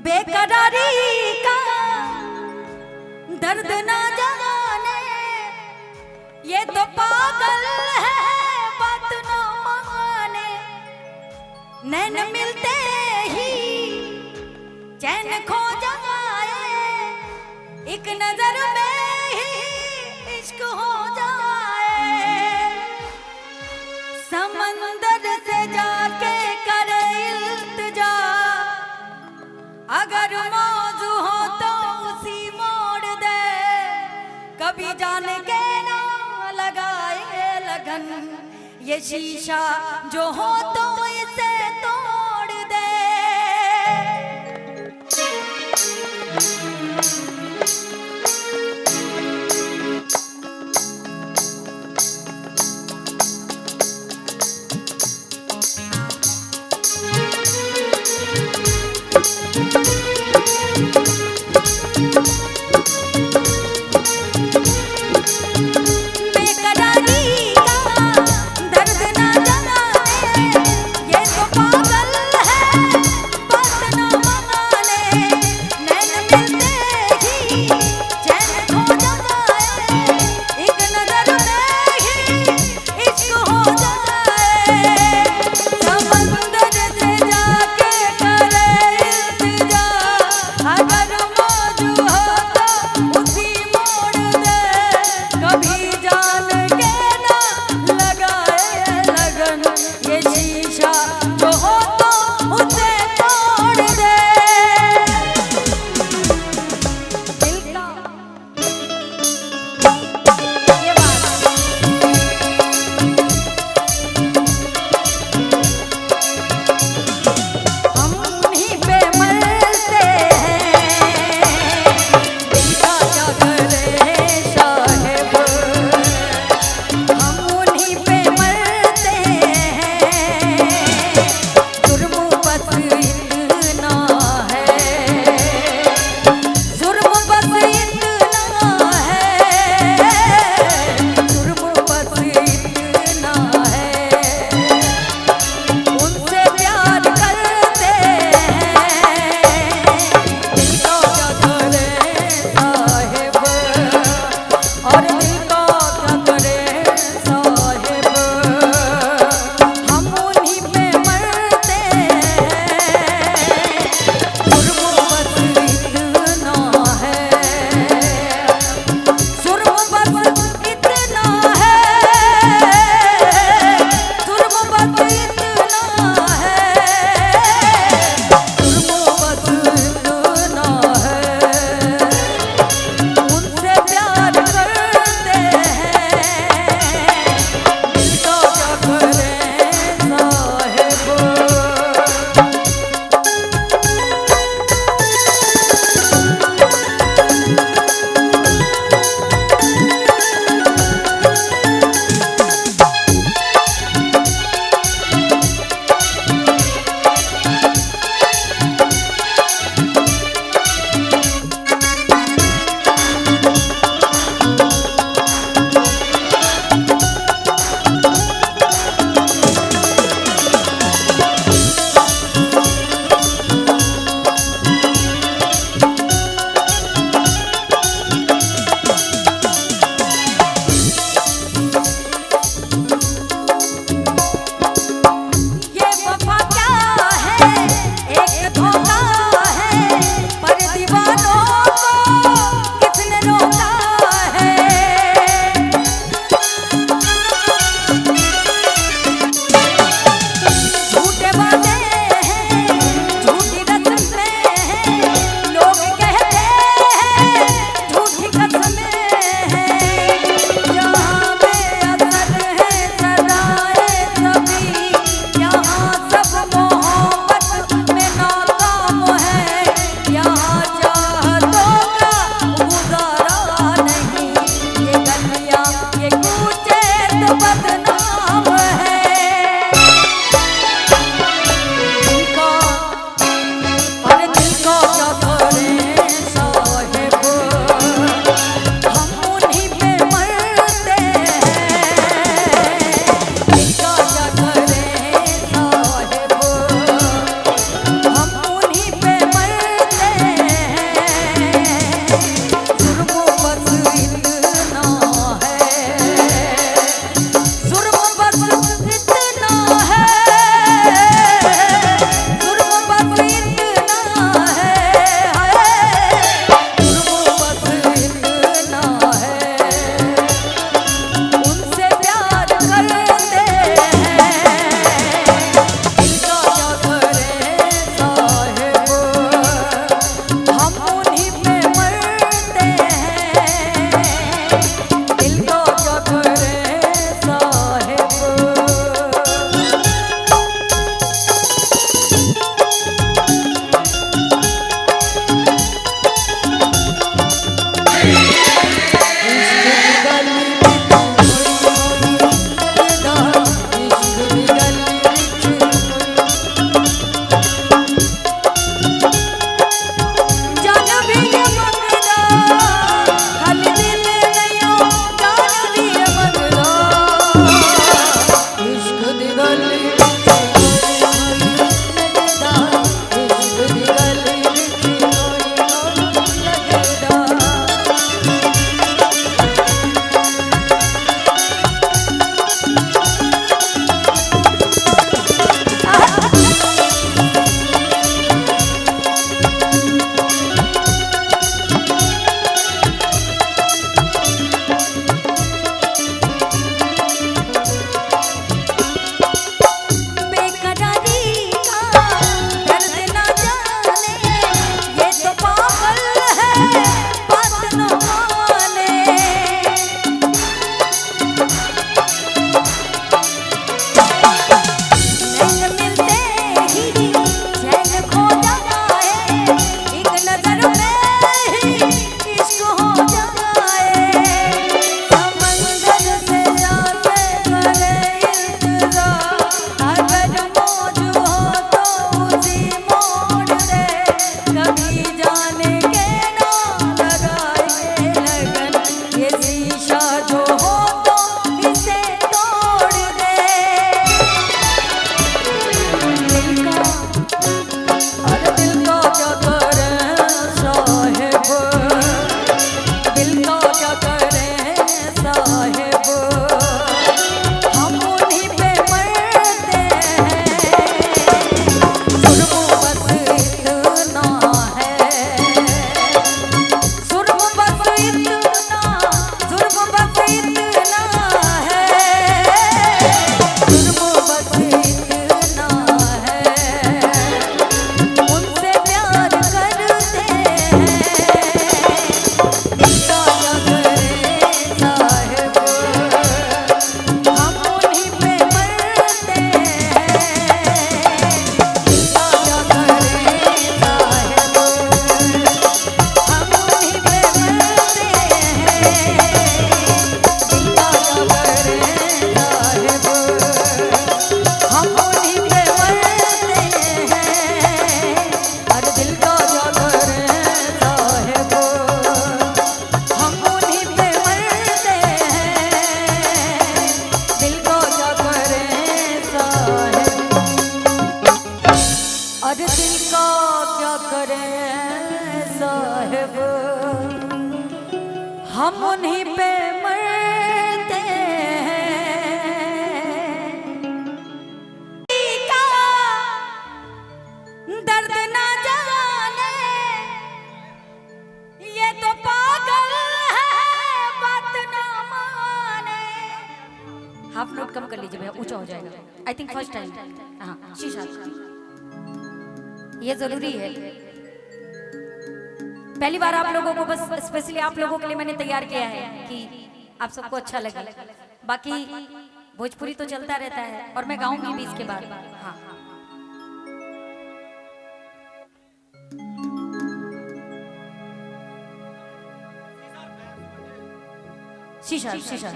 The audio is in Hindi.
बेकरारी का दर्द ना जाने ये तो पागल है बात ना माने। नैन मिलते ही चैन खो जाए, एक नजर में ही इश्क हो जाए। समंदर से जाके करे इल्तिजा, अगर मौजू हो तो उसी मोड़ दे। कभी जाने के ना लगाए लगन, ये शीशा जो हो तो इसे तोड़ दे। साहेब हम उन्हीं पे मरते हैं। का दर्द ना जाने ये तो पागल है बात ना माने। हाफ नोट कम कर लीजिए भैया, ऊंचा हो जाएगा। I think first time. हाँ शीशा ये जरूरी है। पहली बार आप लोगों को, बस स्पेशली आप लोगों के लिए मैंने तैयार किया है कि आप सबको अच्छा लगे। बाकी भोजपुरी तो चलता रहता है और मैं गाऊंगी भी इसके बाद। हाँ शीशा शीशा